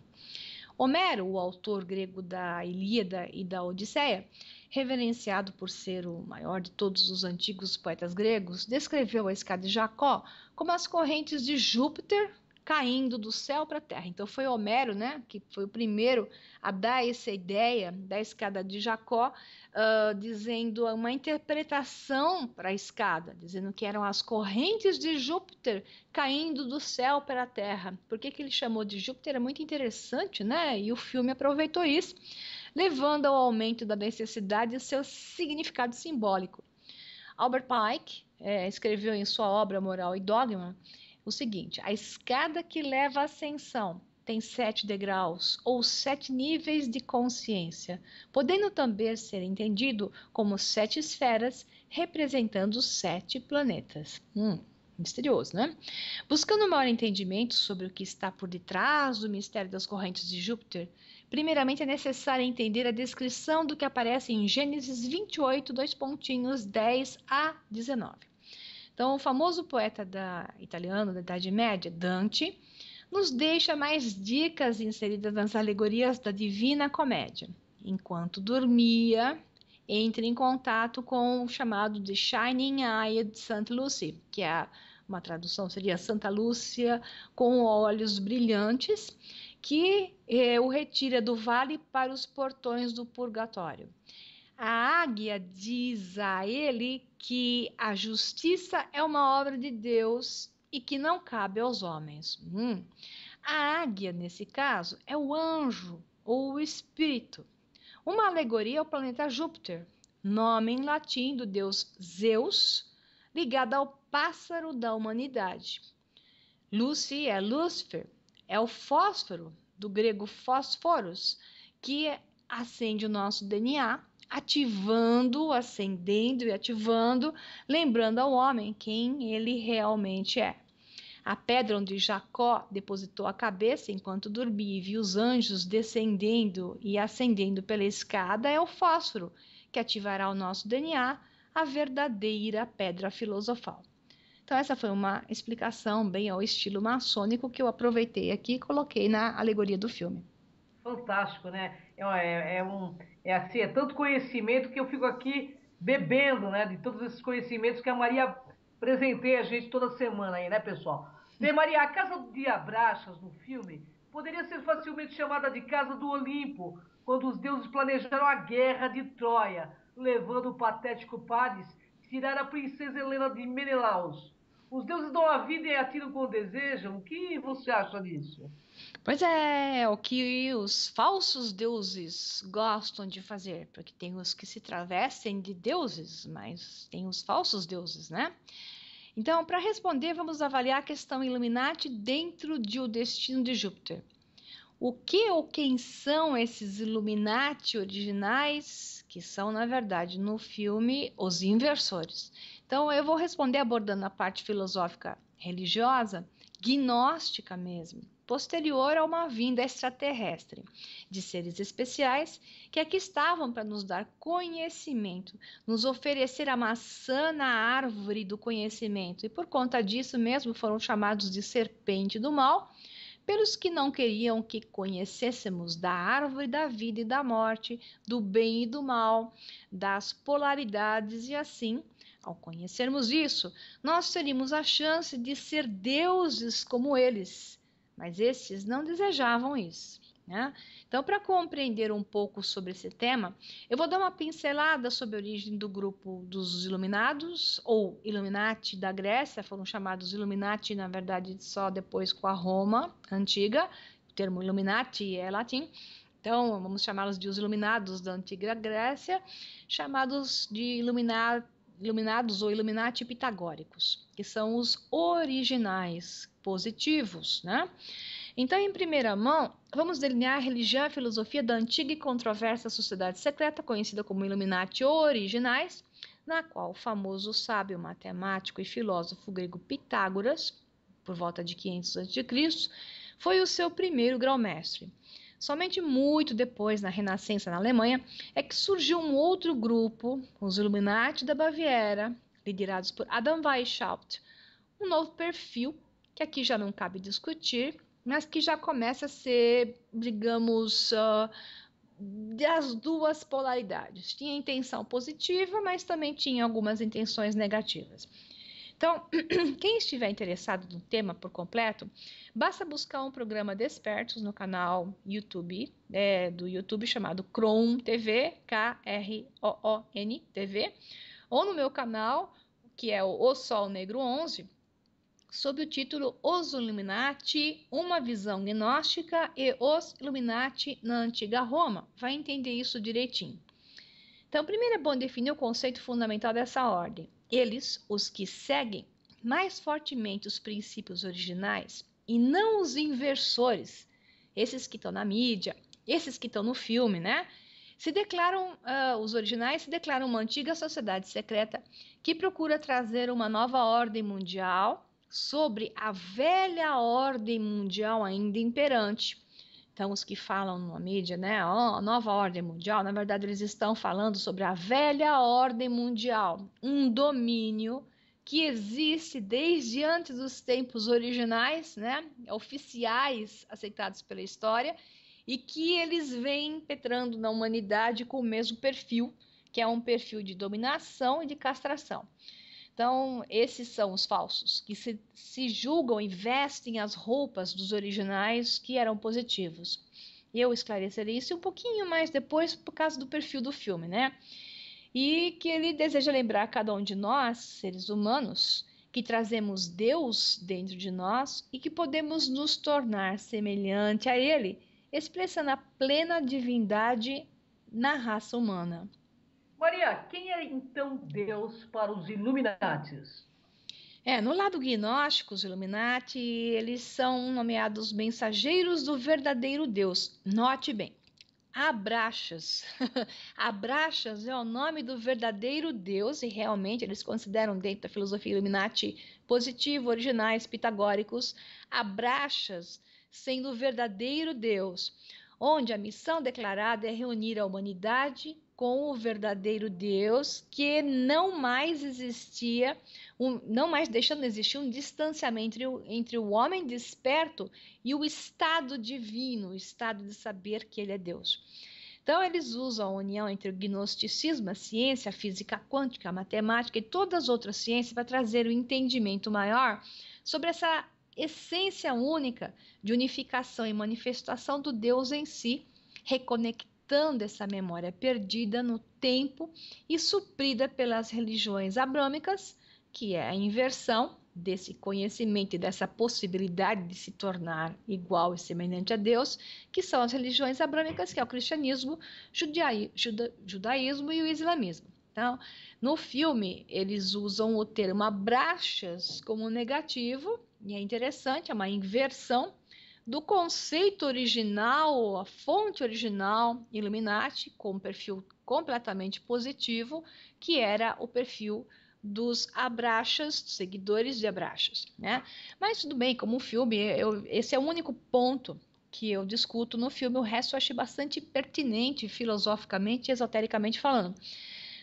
Homero, o autor grego da Ilíada e da Odisseia, reverenciado por ser o maior de todos os antigos poetas gregos, descreveu a escada de Jacó como as correntes de Júpiter caindo do céu para a terra. Então foi Homero, né, que foi o primeiro a dar essa ideia da escada de Jacó, dizendo uma interpretação para a escada, dizendo que eram as correntes de Júpiter caindo do céu para a terra. Por que ele chamou de Júpiter? É muito interessante, né? E o filme aproveitou isso, levando ao aumento da necessidade e seu significado simbólico. Albert Pike escreveu em sua obra Moral e Dogma o seguinte: a escada que leva à ascensão tem 7 degraus ou 7 níveis de consciência, podendo também ser entendido como 7 esferas representando os 7 planetas. Misterioso, né? Buscando maior entendimento sobre o que está por detrás do mistério das correntes de Júpiter, primeiramente é necessário entender a descrição do que aparece em Gênesis 28, 10 a 19. Então, o famoso poeta italiano da Idade Média, Dante, nos deixa mais dicas inseridas nas alegorias da Divina Comédia. Enquanto dormia, entre em contato com o chamado de Shining Eyed St. Lucy, que uma tradução seria Santa Lúcia com olhos brilhantes, que o retira do vale para os portões do purgatório. A águia diz a ele que a justiça é uma obra de Deus e que não cabe aos homens. A águia, nesse caso, é o anjo ou o espírito. Uma alegoria ao planeta Júpiter, nome em latim do deus Zeus, ligado ao pássaro da humanidade. Lucy é Lúcifer, é o fósforo, do grego fósforos, que acende o nosso DNA, acendendo e ativando, lembrando ao homem quem ele realmente é. A pedra onde Jacó depositou a cabeça enquanto dormia e viu os anjos descendendo e ascendendo pela escada é o fósforo, que ativará o nosso DNA, a verdadeira pedra filosofal. Então, essa foi uma explicação bem ao estilo maçônico que eu aproveitei aqui e coloquei na alegoria do filme. Fantástico, né? É tanto conhecimento que eu fico aqui bebendo, né? De todos esses conhecimentos que a Maria presenteia a gente toda semana aí, né, pessoal? Bem, Maria, a casa de Abraxas no filme poderia ser facilmente chamada de Casa do Olimpo, quando os deuses planejaram a guerra de Troia, levando o patético Paris a tirar a princesa Helena de Menelaus. Os deuses dão a vida e atiram quando desejam. O que você acha disso? Pois é o que os falsos deuses gostam de fazer, porque tem os que se travestem de deuses, mas tem os falsos deuses, né? Então, para responder, vamos avaliar a questão Illuminati dentro de O Destino de Júpiter. O que ou quem são esses Illuminati originais, que são, na verdade, no filme, os inversores? Então, eu vou responder abordando a parte filosófica religiosa, gnóstica mesmo, posterior a uma vinda extraterrestre, de seres especiais que aqui estavam para nos dar conhecimento, nos oferecer a maçã na árvore do conhecimento, e por conta disso mesmo foram chamados de serpente do mal, pelos que não queriam que conhecêssemos da árvore da vida e da morte, do bem e do mal, das polaridades, e assim, ao conhecermos isso, nós teríamos a chance de ser deuses como eles, mas esses não desejavam isso, né? Então, para compreender um pouco sobre esse tema, eu vou dar uma pincelada sobre a origem do grupo dos Iluminados, ou Illuminati da Grécia, foram chamados Illuminati, na verdade, só depois com a Roma antiga, o termo Illuminati é latim, então vamos chamá-los de os Iluminados da antiga Grécia, chamados de Iluminados ou Illuminati pitagóricos, que são os originais positivos, né? Então, em primeira mão, vamos delinear a religião e a filosofia da antiga e controversa sociedade secreta, conhecida como Illuminati originais, na qual o famoso sábio matemático e filósofo grego Pitágoras, por volta de 500 a.C., foi o seu primeiro grão-mestre. Somente muito depois, na Renascença na Alemanha, é que surgiu um outro grupo, os Illuminati da Baviera, liderados por Adam Weishaupt, um novo perfil, que aqui já não cabe discutir, mas que já começa a ser, digamos, das duas polaridades. Tinha intenção positiva, mas também tinha algumas intenções negativas. Então, quem estiver interessado no tema por completo, basta buscar um programa Despertos no canal YouTube, do YouTube chamado Croon TV, Kroon TV, ou no meu canal, que é o Sol Negro 11, sob o título Os Illuminati, uma visão gnóstica e os Illuminati na Antiga Roma. Vai entender isso direitinho. Então, primeiro é bom definir o conceito fundamental dessa ordem. Eles, os que seguem mais fortemente os princípios originais e não os inversores, esses que estão na mídia, esses que estão no filme, né? Os originais se declaram uma antiga sociedade secreta que procura trazer uma nova ordem mundial sobre a velha ordem mundial ainda imperante. Então, os que falam na mídia, né, a nova ordem mundial, na verdade, eles estão falando sobre a velha ordem mundial, um domínio que existe desde antes dos tempos originais, né, oficiais aceitados pela história, e que eles vêm impetrando na humanidade com o mesmo perfil, que é um perfil de dominação e de castração. Então, esses são os falsos, que se julgam e vestem as roupas dos originais que eram positivos. Eu esclarecerei isso um pouquinho mais depois por causa do perfil do filme, né? E que ele deseja lembrar cada um de nós, seres humanos, que trazemos Deus dentro de nós e que podemos nos tornar semelhante a Ele, expressando a plena divindade na raça humana. Maria, quem é então Deus para os Illuminatis? No lado gnóstico, os Illuminati, eles são nomeados mensageiros do verdadeiro Deus. Note bem, Abraxas. Abraxas é o nome do verdadeiro Deus e realmente eles consideram dentro da filosofia Illuminati positivo, originais, pitagóricos, Abraxas sendo o verdadeiro Deus, onde a missão declarada é reunir a humanidade com o verdadeiro Deus, que não mais existia, não mais deixando de existir um distanciamento entre o homem desperto e o estado divino, o estado de saber que ele é Deus. Então, eles usam a união entre o gnosticismo, a ciência, a física quântica, a matemática e todas as outras ciências para trazer o entendimento maior sobre essa essência única de unificação e manifestação do Deus em si, reconectando essa memória perdida no tempo e suprida pelas religiões abrâmicas, que é a inversão desse conhecimento e dessa possibilidade de se tornar igual e semelhante a Deus, que são as religiões abrâmicas, que é o cristianismo, judaísmo e o islamismo. Então, no filme, eles usam o termo abraxas como negativo, e é interessante, é uma inversão do conceito original, a fonte original, Illuminati, com um perfil completamente positivo, que era o perfil dos Abraxas, seguidores de Abraxas, né? Mas tudo bem, como filme, esse é o único ponto que eu discuto no filme, o resto eu achei bastante pertinente, filosoficamente e esotericamente falando.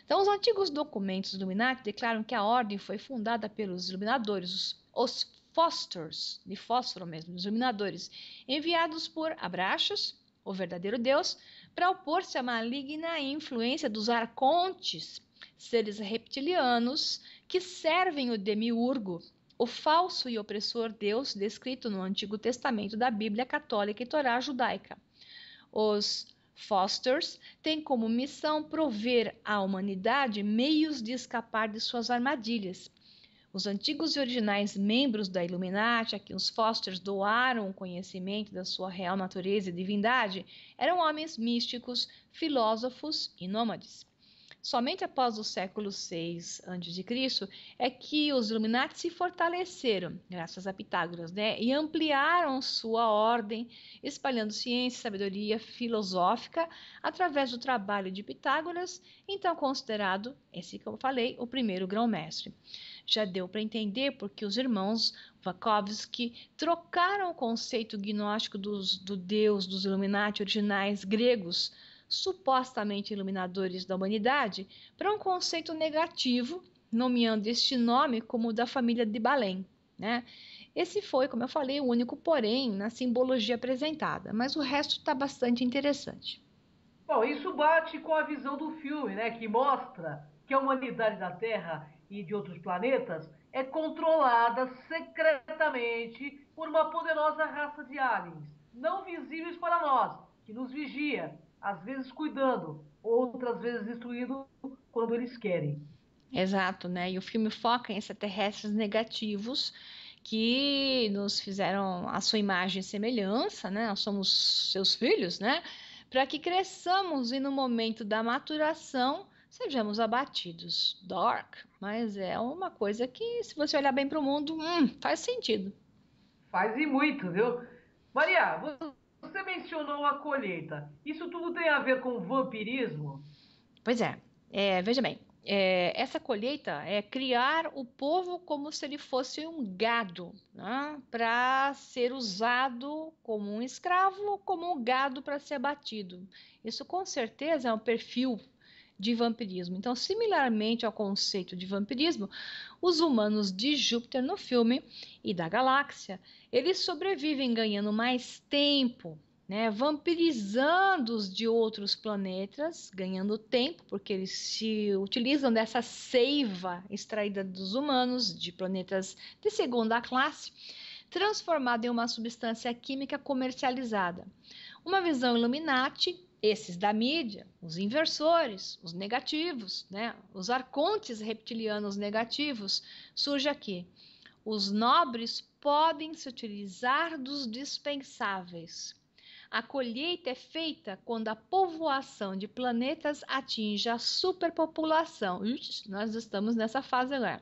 Então, os antigos documentos do Illuminati declaram que a ordem foi fundada pelos iluminadores, os Fosters, de fósforo mesmo, os iluminadores, enviados por Abraxas, o verdadeiro Deus, para opor-se à maligna influência dos arcontes, seres reptilianos que servem o demiurgo, o falso e opressor Deus descrito no Antigo Testamento da Bíblia Católica e Torá Judaica. Os Fosters têm como missão prover à humanidade meios de escapar de suas armadilhas. Os antigos e originais membros da Illuminati, a quem os Fosters doaram o conhecimento da sua real natureza e divindade, eram homens místicos, filósofos e nômades. Somente após o século VI a.C. é que os Illuminati se fortaleceram, graças a Pitágoras, né? E ampliaram sua ordem, espalhando ciência e sabedoria filosófica através do trabalho de Pitágoras, então considerado, esse que eu falei, o primeiro grão-mestre. Já deu para entender porque os irmãos Vakovsky trocaram o conceito gnóstico do Deus dos Illuminati originais gregos, supostamente iluminadores da humanidade, para um conceito negativo, nomeando este nome como o da família de Balém, né? Esse foi, como eu falei, o único porém na simbologia apresentada, mas o resto está bastante interessante. Bom, isso bate com a visão do filme, né? Que mostra que a humanidade da Terra e de outros planetas é controlada secretamente por uma poderosa raça de aliens, não visíveis para nós, que nos vigia, às vezes cuidando, outras vezes destruindo quando eles querem. Exato, né? E o filme foca em extraterrestres negativos que nos fizeram a sua imagem e semelhança, né? Nós somos seus filhos, né? Para que cresçamos e no momento da maturação sejamos abatidos. Dark, mas é uma coisa que, se você olhar bem para o mundo, faz sentido. Faz e muito, viu? Maria, você mencionou a colheita. Isso tudo tem a ver com vampirismo? Pois é, veja bem, essa colheita é criar o povo como se ele fosse um gado, né, para ser usado como um escravo, como um gado para ser abatido. Isso com certeza é um perfil de vampirismo. Então, similarmente ao conceito de vampirismo, os humanos de Júpiter no filme e da galáxia, eles sobrevivem ganhando mais tempo, né, vampirizando os de outros planetas, ganhando tempo, porque eles se utilizam dessa seiva extraída dos humanos de planetas de segunda classe, transformada em uma substância química comercializada. Uma visão Illuminati, esses da mídia, os inversores, os negativos, né, os arcontes reptilianos negativos, surge aqui. Os nobres podem se utilizar dos dispensáveis. A colheita é feita quando a povoação de planetas atinge a superpopulação. Ixi, nós estamos nessa fase agora.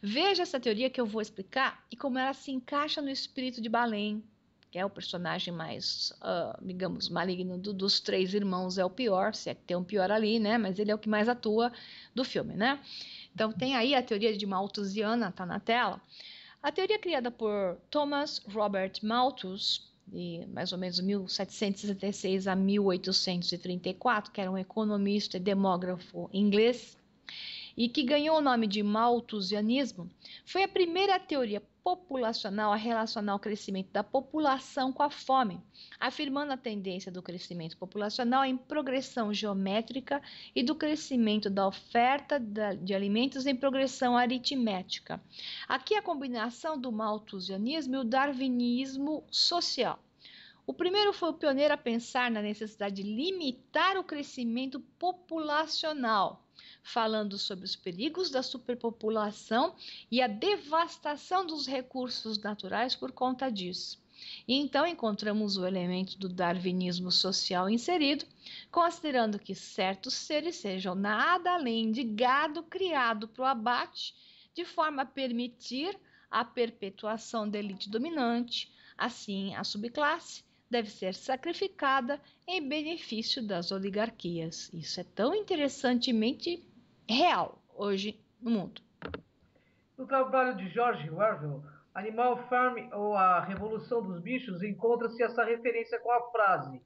Veja essa teoria que eu vou explicar e como ela se encaixa no espírito de Balen, que é o personagem mais, digamos, maligno dos três irmãos, é o pior, se é que tem um pior ali, né? Mas ele é o que mais atua do filme, né? Então tem aí a teoria de Malthusiana, tá na tela. A teoria criada por Thomas Robert Malthus, de mais ou menos 1766 a 1834, que era um economista e demógrafo inglês, e que ganhou o nome de Malthusianismo, foi a primeira teoria populacional a relacionar o crescimento da população com a fome, afirmando a tendência do crescimento populacional em progressão geométrica e do crescimento da oferta de alimentos em progressão aritmética. Aqui a combinação do malthusianismo e o darwinismo social. O primeiro foi o pioneiro a pensar na necessidade de limitar o crescimento populacional, falando sobre os perigos da superpopulação e a devastação dos recursos naturais por conta disso. E então encontramos o elemento do darwinismo social inserido, considerando que certos seres sejam nada além de gado criado para o abate, de forma a permitir a perpetuação da elite dominante. Assim, a subclasse deve ser sacrificada em benefício das oligarquias. Isso é tão interessantemente real hoje no mundo. No trabalho de George Orwell, Animal Farm ou A Revolução dos Bichos, encontra-se essa referência com a frase: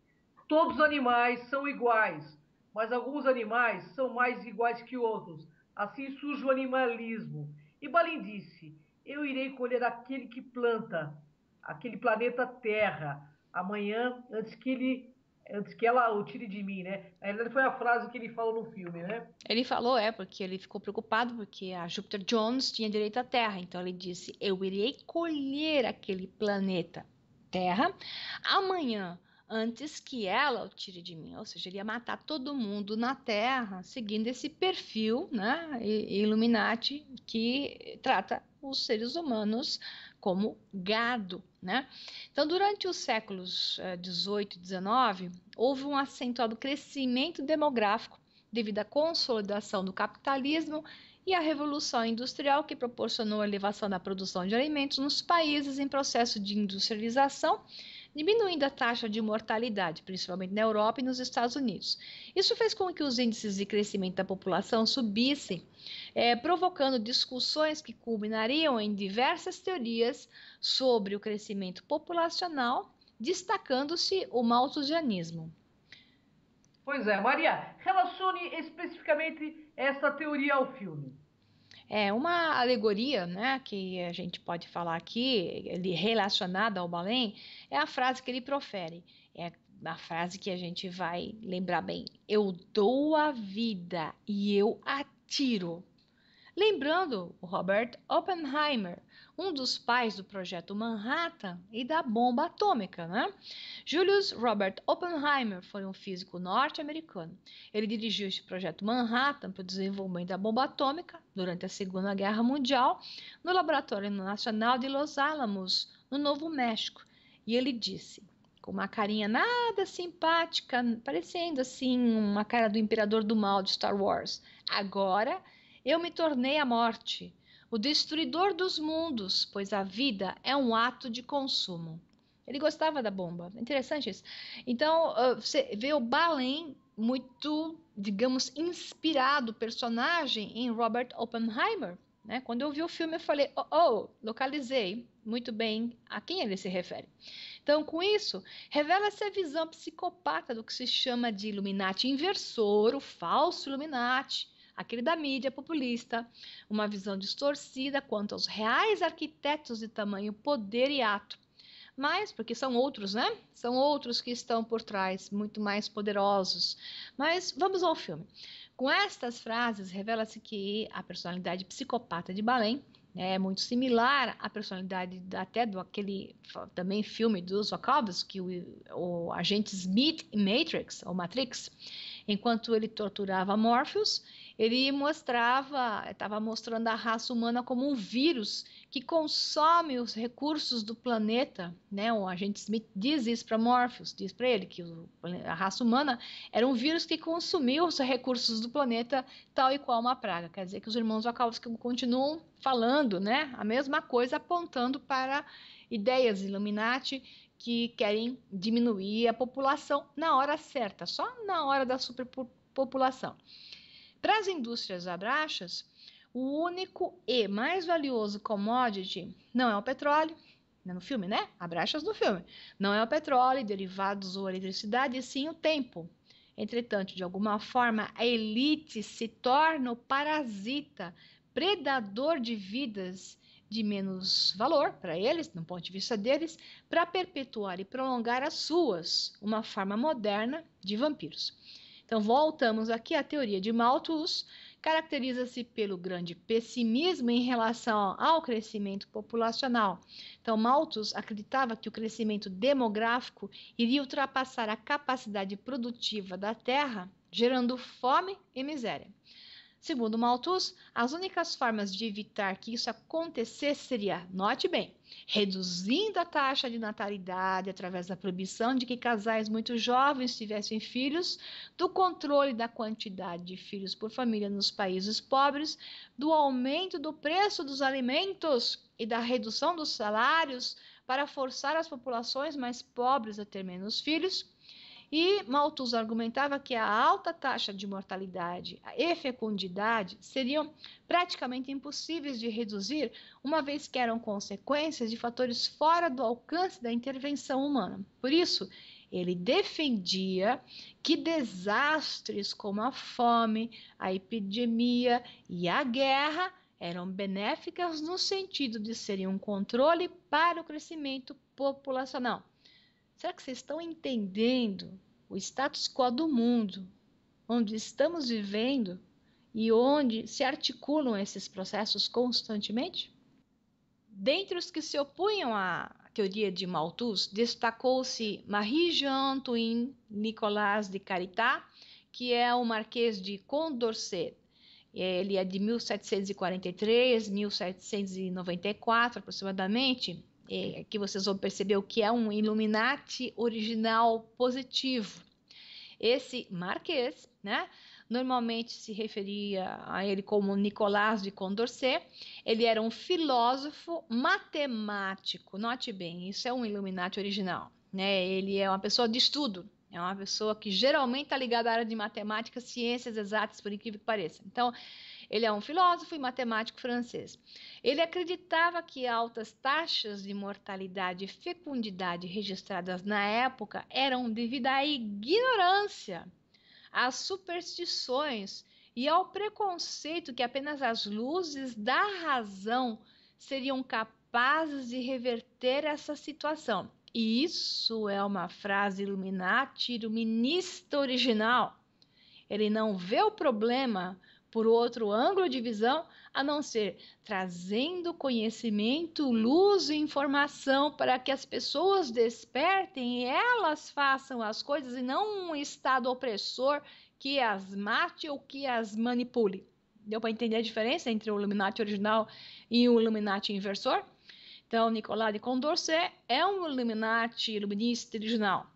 todos os animais são iguais, mas alguns animais são mais iguais que outros. Assim surge o animalismo. E Balin disse: eu irei colher aquele que planta, aquele planeta Terra, amanhã, antes que ela o tire de mim, né? Na verdade, foi a frase que ele falou no filme, né? Ele falou, porque ele ficou preocupado porque a Júpiter Jones tinha direito à Terra. Então ele disse: eu irei colher aquele planeta Terra amanhã, antes que ela o tire de mim. Ou seja, ele ia matar todo mundo na Terra, seguindo esse perfil, né, Illuminati, que trata os seres humanos como gado, né? Então, durante os séculos 18 e 19, houve um acentuado crescimento demográfico devido à consolidação do capitalismo e à Revolução Industrial, que proporcionou a elevação da produção de alimentos nos países em processo de industrialização, diminuindo a taxa de mortalidade, principalmente na Europa e nos Estados Unidos. Isso fez com que os índices de crescimento da população subissem, provocando discussões que culminariam em diversas teorias sobre o crescimento populacional, destacando-se o malthusianismo. Pois é, Maria, relacione especificamente essa teoria ao filme. É uma alegoria, né, que a gente pode falar aqui, relacionada ao Balém, é a frase que ele profere. É a frase que a gente vai lembrar bem. Eu dou a vida e eu a tiro. Lembrando o Robert Oppenheimer, um dos pais do projeto Manhattan e da bomba atômica, né? Julius Robert Oppenheimer foi um físico norte-americano. Ele dirigiu este projeto Manhattan para o desenvolvimento da bomba atômica durante a Segunda Guerra Mundial no Laboratório Nacional de Los Alamos, no Novo México. E ele disse, com uma carinha nada simpática, parecendo assim uma cara do Imperador do Mal de Star Wars: agora eu me tornei a morte, o destruidor dos mundos, pois a vida é um ato de consumo. Ele gostava da bomba. Interessante isso. Então, você vê o Balen muito, digamos, inspirado personagem em Robert Oppenheimer. Né? Quando eu vi o filme, eu falei, localizei muito bem a quem ele se refere. Então, com isso, revela-se a visão psicopata do que se chama de Illuminati inversor, o falso Illuminati, aquele da mídia populista, uma visão distorcida quanto aos reais arquitetos de tamanho, poder e ato. Mas, porque são outros, né? São outros que estão por trás, muito mais poderosos. Mas vamos ao filme. Com estas frases, revela-se que a personalidade psicopata de Balen é muito similar à personalidade até do aquele também filme dos Wachowski, o agente Smith em Matrix, ou Matrix. Enquanto ele torturava Morpheus, ele estava mostrando a raça humana como um vírus que consome os recursos do planeta, né? O agente Smith diz isso para Morpheus, diz para ele que a raça humana era um vírus que consumia os recursos do planeta, tal e qual uma praga. Quer dizer que os irmãos Wachowski continuam falando, né? A mesma coisa, apontando para ideias Illuminati que querem diminuir a população na hora certa, só na hora da superpopulação. Para as indústrias abraxas, o único e mais valioso commodity não é o petróleo, no filme, né? Abraxas no filme. Não é o petróleo, derivados ou eletricidade, e sim o tempo. Entretanto, de alguma forma, a elite se torna o parasita, predador de vidas de menos valor para eles, do ponto de vista deles, para perpetuar e prolongar as suas, uma forma moderna de vampiros. Então, voltamos aqui à teoria de Malthus, caracteriza-se pelo grande pessimismo em relação ao crescimento populacional. Então, Malthus acreditava que o crescimento demográfico iria ultrapassar a capacidade produtiva da Terra, gerando fome e miséria. Segundo Malthus, as únicas formas de evitar que isso acontecesse seria, note bem, reduzindo a taxa de natalidade através da proibição de que casais muito jovens tivessem filhos, do controle da quantidade de filhos por família nos países pobres, do aumento do preço dos alimentos e da redução dos salários para forçar as populações mais pobres a ter menos filhos. E Malthus argumentava que a alta taxa de mortalidade e fecundidade seriam praticamente impossíveis de reduzir, uma vez que eram consequências de fatores fora do alcance da intervenção humana. Por isso, ele defendia que desastres como a fome, a epidemia e a guerra eram benéficas no sentido de serem um controle para o crescimento populacional. Será que vocês estão entendendo o status quo do mundo, onde estamos vivendo e onde se articulam esses processos constantemente? Dentre os que se opunham à teoria de Malthus, destacou-se Marie-Jeanne Antoine Nicolas de Caritat, que é o Marquês de Condorcet. Ele é de 1743, 1794 aproximadamente. Aqui vocês vão perceber o que é um Illuminati original positivo. Esse Marquês, né, normalmente se referia a ele como Nicolas de Condorcet. Ele era um filósofo matemático. Note bem, isso é um Illuminati original, né? Ele é uma pessoa de estudo. É uma pessoa que geralmente está ligada à área de matemática, ciências exatas, por incrível que pareça. Então, ele é um filósofo e matemático francês. Ele acreditava que altas taxas de mortalidade e fecundidade registradas na época eram devido à ignorância, às superstições e ao preconceito que apenas as luzes da razão seriam capazes de reverter essa situação. E isso é uma frase Illuminati, iluminista original. Ele não vê o problema por outro ângulo de visão, a não ser trazendo conhecimento, luz e informação para que as pessoas despertem e elas façam as coisas e não um estado opressor que as mate ou que as manipule. Deu para entender a diferença entre o Illuminati original e o Illuminati inversor? Então, Nicolas de Condorcet é um Illuminati iluminista original.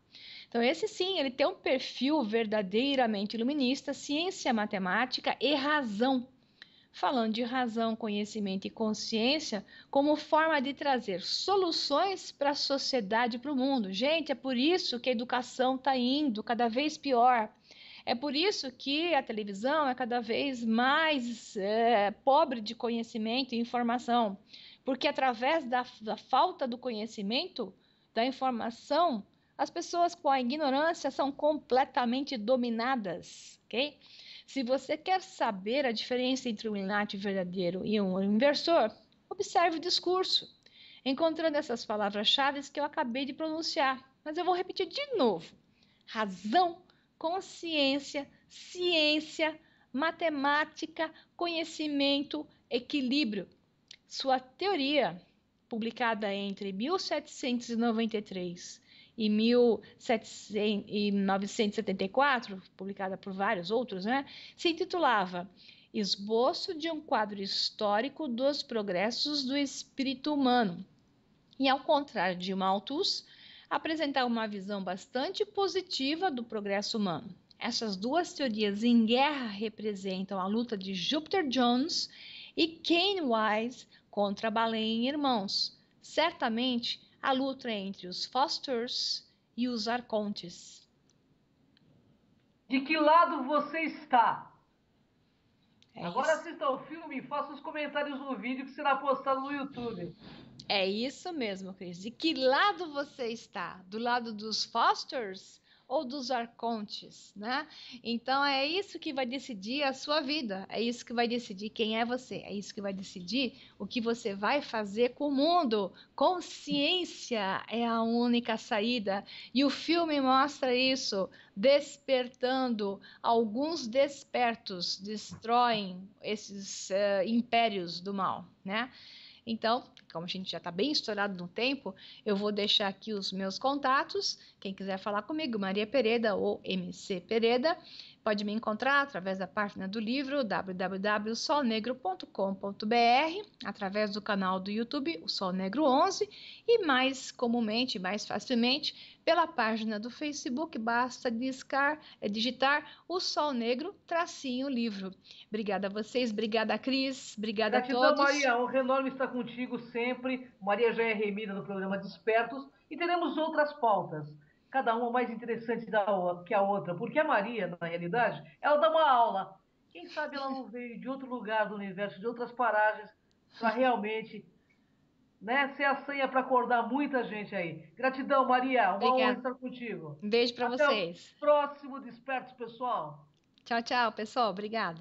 Então, esse sim, ele tem um perfil verdadeiramente iluminista, ciência, matemática e razão. Falando de razão, conhecimento e consciência como forma de trazer soluções para a sociedade e para o mundo. Gente, é por isso que a educação está indo cada vez pior. É por isso que a televisão é cada vez mais pobre de conhecimento e informação. Porque através da falta do conhecimento, da informação, as pessoas com a ignorância são completamente dominadas, ok? Se você quer saber a diferença entre um Illuminati verdadeiro e um inversor, observe o discurso, encontrando essas palavras-chave que eu acabei de pronunciar. Mas eu vou repetir de novo. Razão, consciência, ciência, matemática, conhecimento, equilíbrio. Sua teoria, publicada entre 1793 e 1974, publicada por vários outros, se intitulava Esboço de um quadro histórico dos progressos do espírito humano. E, ao contrário de Malthus, apresentava uma visão bastante positiva do progresso humano. Essas duas teorias em guerra representam a luta de Jupiter Jones e Kane Wise contra Balen e irmãos. Certamente, a luta entre os Fosters e os Arcontes. De que lado você está? Agora Isso. assista ao filme e faça os comentários no vídeo que será postado no YouTube. É isso mesmo, Cris. De que lado você está? Do lado dos Fosters ou dos Arcontes, né? Então é isso que vai decidir a sua vida, é isso que vai decidir quem é você, é isso que vai decidir o que você vai fazer com o mundo. Consciência é a única saída e o filme mostra isso, despertando. Alguns despertos destroem esses impérios do mal, né? Então, como a gente já está bem estourado no tempo, eu vou deixar aqui os meus contatos. Quem quiser falar comigo, Maria Pereda ou MC Pereda, pode me encontrar através da página do livro www.solnegro.com.br, através do canal do YouTube, o Sol Negro 11, e mais comumente, mais facilmente, pela página do Facebook, basta digitar o Sol Negro _livro. Obrigada a vocês, obrigada Cris, obrigada Gratidão, a todos. Maria, honra enorme estar contigo sempre. Maria já é remida no programa Despertos e teremos outras pautas, cada uma mais interessante que a outra, porque a Maria, na realidade, ela dá uma aula. Quem sabe ela não veio de outro lugar do universo, de outras paragens, para realmente, ser a senha para acordar muita gente aí. Gratidão, Maria, uma honra Obrigada. estar contigo. Um beijo para Até o vocês. próximo Despertos, pessoal. Tchau, tchau, pessoal. Obrigada.